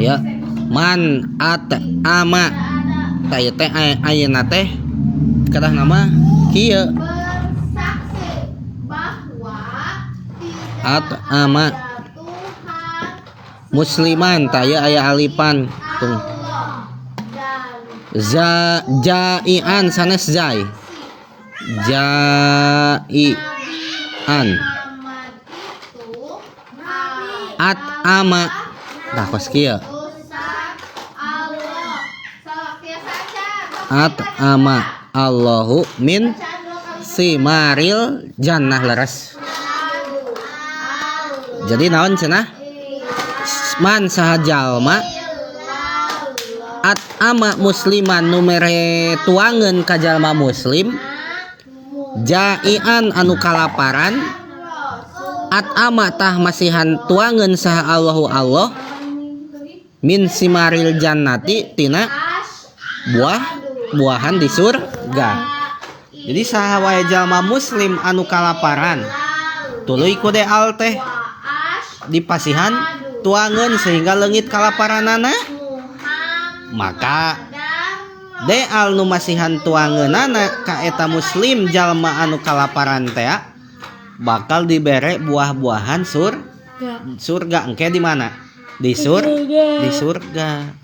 ya man at ama teh teh ayeuna teh kadah nama kieu at ama musliman taya aya alipan tung jaian sanes jai jaian at ama dah kos kieu at ama Allahu min simaril jannah leres. Jadi naon cenah man saha jalma at ama musliman nu mere tuangeun ka jalma muslim jaian anu kalaparan at ama tah masihan tuangeun saha Allahu Allah min simaril jannati tina buah-buahan di surga. Jadi saha wae jalma muslim anu kalaparan tuluy ku deal teh dipasihan tuangeun sehingga leungit kalaparanana maka deal nu masihan tuangeunana ka eta muslim jalma anu kalaparan teh bakal dibere buah-buahan surga engke di mana di surga